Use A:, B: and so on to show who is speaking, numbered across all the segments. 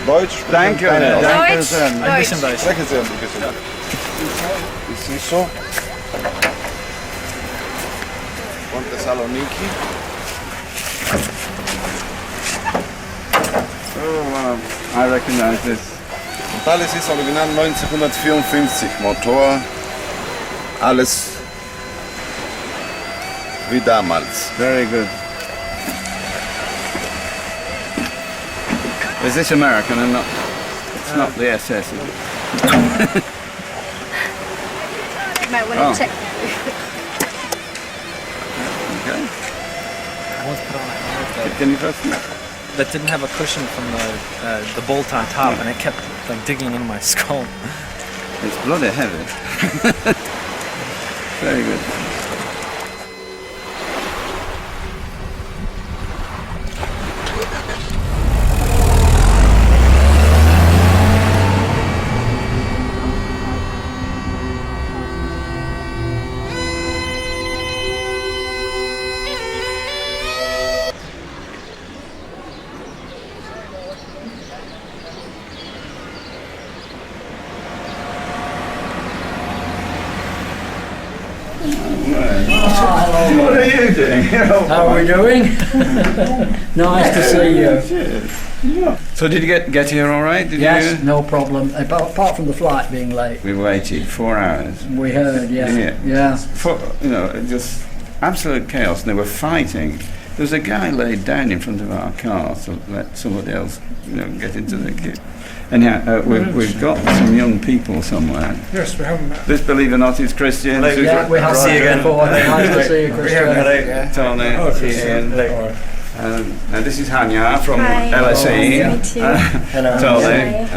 A: Deutsch?
B: Danke.
A: Danke
C: Deutsch?
A: sehr.
C: Ein bisschen
D: Deutsch.
A: Sprechen Sie ein bisschen. Ist nicht so? Von Thessaloniki.
B: Oh, wow. I recognize this.
A: Und alles ist original 1954. Motor, alles wie damals.
B: Very good. Is this American and not? It's not the SS, is it?
C: You might want to check.
B: Okay.
D: I once put on a helmet
B: Can you trust me?
D: that didn't have a cushion from the bolt on top, and it kept like digging into my skull.
B: It's bloody heavy. Very good. What are you doing?
E: How are we doing? Nice to see you.
B: So did you get here all right? Did
E: Yes,
B: you?
E: no problem. Apart from the flight being late.
B: We waited 4 hours.
E: We heard, yeah.
B: Yeah. Just absolute chaos. And they were fighting. There was a guy laid down in front of our car to let somebody else, get into the queue. And we've got some young people somewhere.
F: Yes, we haven't met.
B: This, believe it or not, is Christian.
E: Yeah, we have
D: See you again.
E: before. Nice to see you, Christian.
B: Tony, Ian. And this is Hania from
C: Hi.
B: LSE.
C: Nice to meet you.
E: Hello.
B: Tony.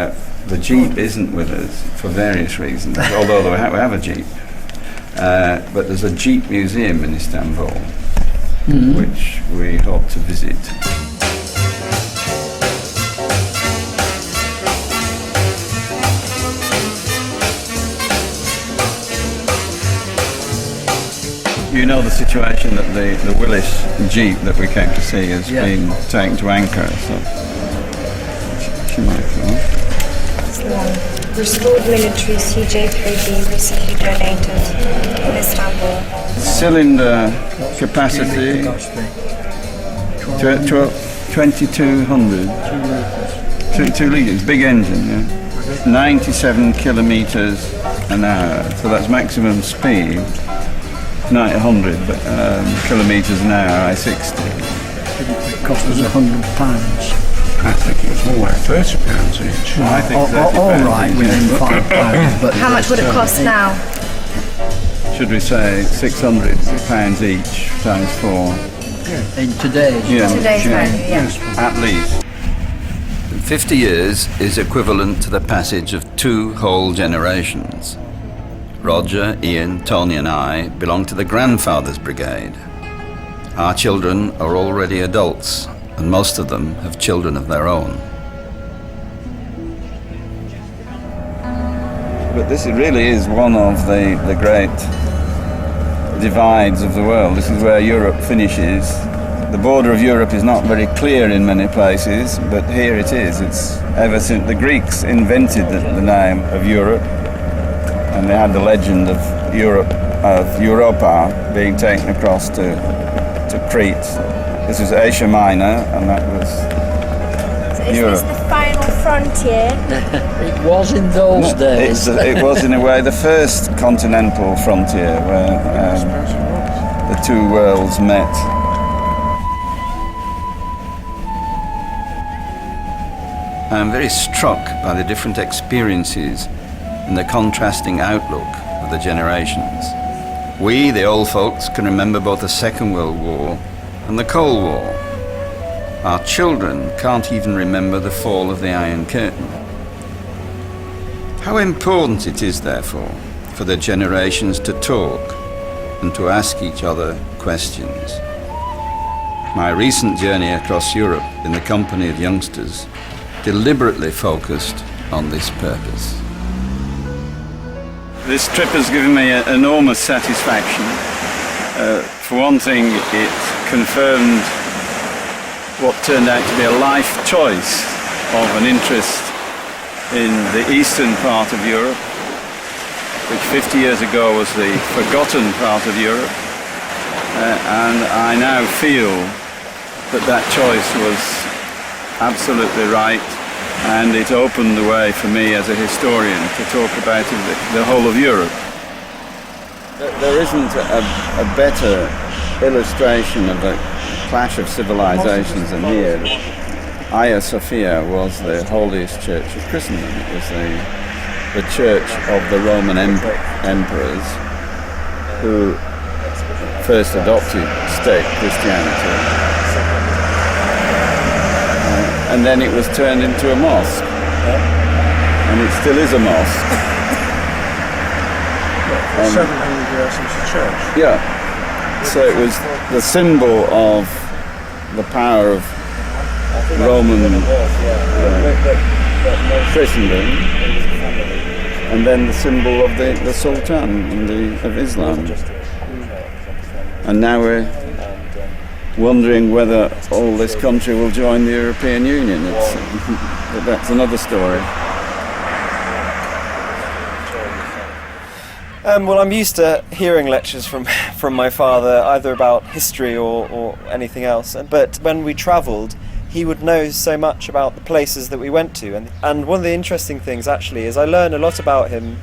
B: The Jeep isn't with us for various reasons, although we have a Jeep. But there's a Jeep museum in Istanbul, which we hope to visit. You know the situation that the Willis Jeep that we came to see has been taken to anchor. So she might come.
C: It's the one. Restored military CJ3B recently donated in Istanbul.
B: Cylinder capacity 2200. 2 litres, big engine, yeah. 97 kilometres an hour, so that's maximum speed. 900 kilometres an hour, I-60.
E: It cost us £100.
F: I think it was more like £30 each.
B: I think
E: All right, within £5. But
C: How much would it cost now?
B: should we say £600 each times 4?
E: in today's
C: Today's value, yeah.
B: At least. 50 years is equivalent to the passage of 2 whole generations. Roger, Ian, Tony and I belong to the grandfather's brigade. Our children are already adults, and most of them have children of their own. But this really is one of the great divides of the world. This is where Europe finishes. The border of Europe is not very clear in many places, but here it is. It's ever since the Greeks invented the name of Europe, and they had the legend of Europa being taken across to Crete. This was Asia Minor, and that was Europe.
C: Is this the final frontier?
E: It was in those days.
B: It was in a way the first continental frontier where the 2 worlds met. I'm very struck by the different experiences and the contrasting outlook of the generations. We, the old folks, can remember both the Second World War and the Cold War. Our children can't even remember the fall of the Iron Curtain. How important it is, therefore, for the generations to talk and to ask each other questions. My recent journey across Europe in the company of youngsters deliberately focused on this purpose. This trip has given me enormous satisfaction. For one thing, it confirmed what turned out to be a life choice of an interest in the eastern part of Europe, which 50 years ago was the forgotten part of Europe. And I now feel that that choice was absolutely right, and it opened the way for me as a historian to talk about the whole of Europe. There isn't a better illustration of a clash of civilizations than here. Hagia Sophia was the holiest church of Christendom. It was the church of the Roman emperors who first adopted state Christianity. And then it was turned into a mosque. And it still is a mosque.
F: 700 years since the church.
B: Yeah. So it was the symbol of the power of Roman Christendom, and then the symbol of the Sultan of Islam. And now we're wondering whether all this country will join the European Union. But that's another story.
G: Well, I'm used to hearing lectures from my father, either about history or anything else. But when we travelled, he would know so much about the places that we went to. And one of the interesting things, actually, is I learned a lot about him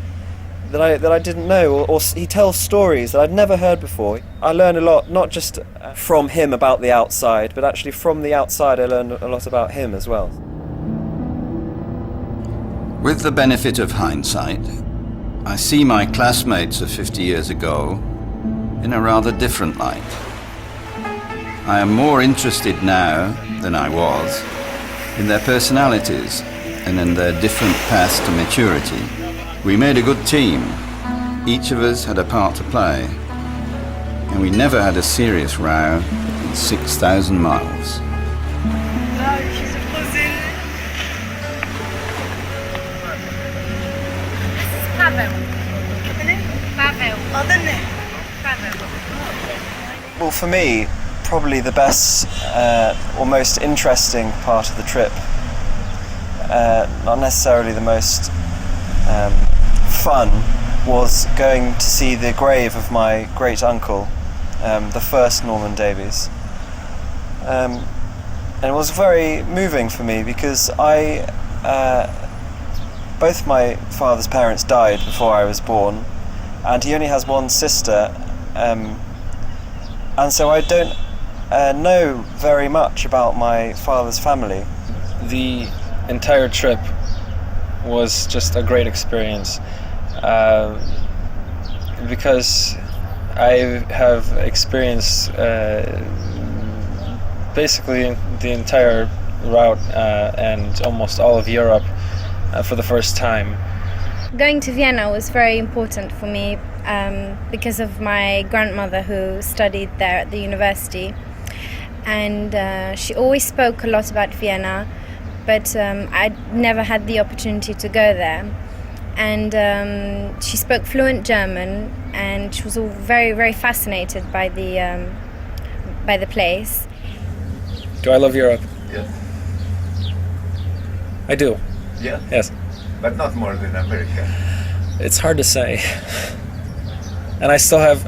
G: that I didn't know, or he tells stories that I'd never heard before. I learn a lot, not just from him about the outside, but actually from the outside I learned a lot about him as well.
B: With the benefit of hindsight, I see my classmates of 50 years ago in a rather different light. I am more interested now than I was in their personalities and in their different paths to maturity. We made a good team. Each of us had a part to play, and we never had a serious row in 6,000 miles.
G: Well, for me, probably the best or most interesting part of the trip, not necessarily the most fun, was going to see the grave of my great uncle, the first Norman Davies. And it was very moving for me because both my father's parents died before I was born, and he only has one sister, and so I don't know very much about my father's family.
D: The entire trip was just a great experience because I have experienced basically the entire route and almost all of Europe for the first time.
C: Going to Vienna was very important for me because of my grandmother who studied there at the university, and she always spoke a lot about Vienna, but I'd never had the opportunity to go there. And she spoke fluent German, and she was all very, very fascinated by the place.
D: Do I love Europe?
A: Yes.
D: I do.
A: Yeah.
D: Yes.
A: But not more than America.
D: It's hard to say, and I still have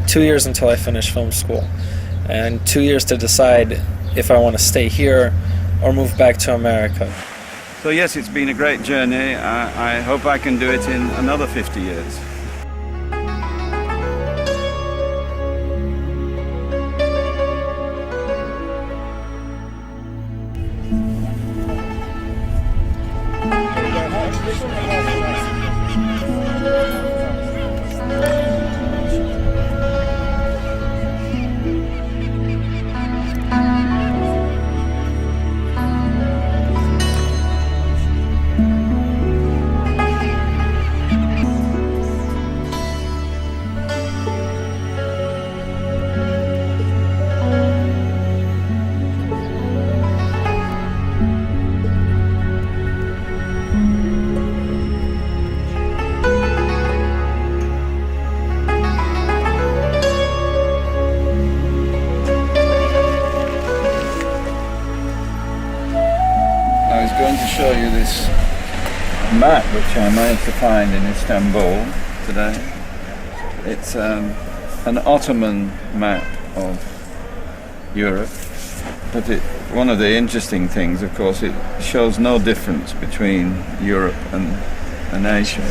D: 2 years until I finish film school, and 2 years to decide if I want to stay here or move back to America.
B: So yes, it's been a great journey. I hope I can do it in another 50 years. map which I managed to find in Istanbul today. It's an Ottoman map of Europe, but one of the interesting things, of course, it shows no difference between Europe and Asia.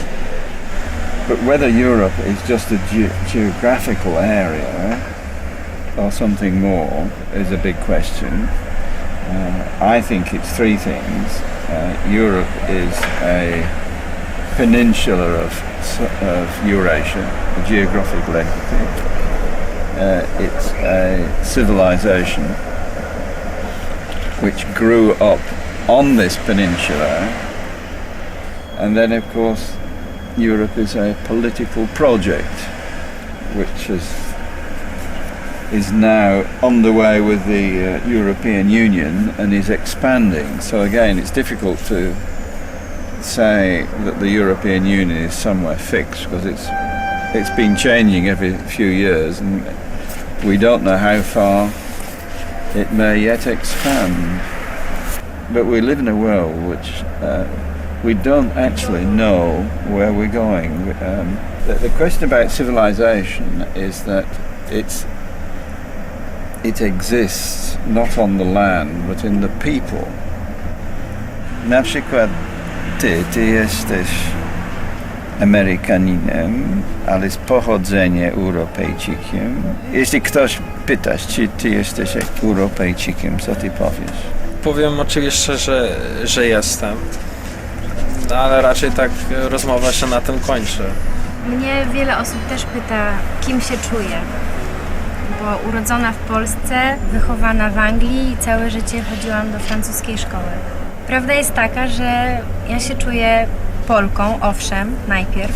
B: But whether Europe is just a geographical area or something more is a big question. I think it's three things. Europe is a peninsula of Eurasia, a geographical entity. It's a civilization which grew up on this peninsula, and then of course Europe is a political project which is now on the way with the European Union and is expanding. So again, it's difficult to say that the European Union is somewhere fixed, because it's been changing every few years, and we don't know how far it may yet expand. But we live in a world which we don't actually know where we're going. The question about civilization is that it exists not on the land, but in the people. Na przykład ty jesteś Amerykaninem, ale z pochodzenia Europejczykiem. Jeśli ktoś pytasz, czy ty jesteś Europejczykiem, co ty powiesz?
D: Powiem oczywiście, że jestem, ale raczej tak rozmowa się na tym kończy.
C: Mnie wiele osób też pyta, kim się czuję. Bo urodzona w Polsce, wychowana w Anglii i całe życie chodziłam do francuskiej szkoły. Prawda jest taka, że ja się czuję Polką, owszem, najpierw,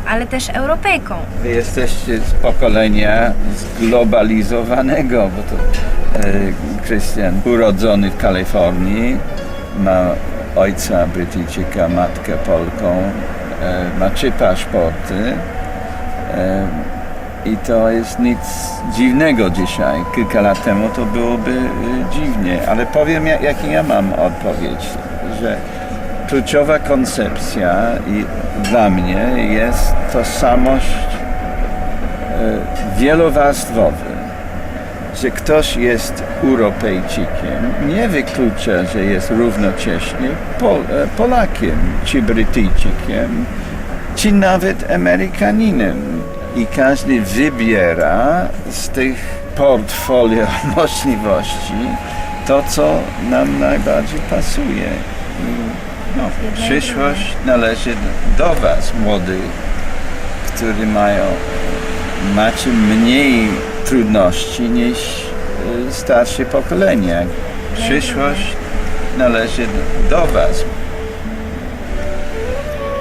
C: ale też Europejką.
B: Wy jesteście z pokolenia zglobalizowanego, bo to Christian urodzony w Kalifornii, ma ojca Brytyjczyka, matkę Polką, ma 3 paszporty. I to jest nic dziwnego dzisiaj. Kilka lat temu to byłoby dziwnie, ale powiem, jaki ja mam odpowiedź, że kluczowa koncepcja dla mnie jest tożsamość wielowarstwowa. Że ktoś jest Europejczykiem, nie wyklucza, że jest równocześnie Polakiem, czy Brytyjczykiem, czy nawet Amerykaninem. I każdy wybiera z tych portfolio możliwości to, co nam najbardziej pasuje. No, przyszłość należy do was, młodych, którzy macie mniej trudności niż starsze pokolenia. Przyszłość należy do was.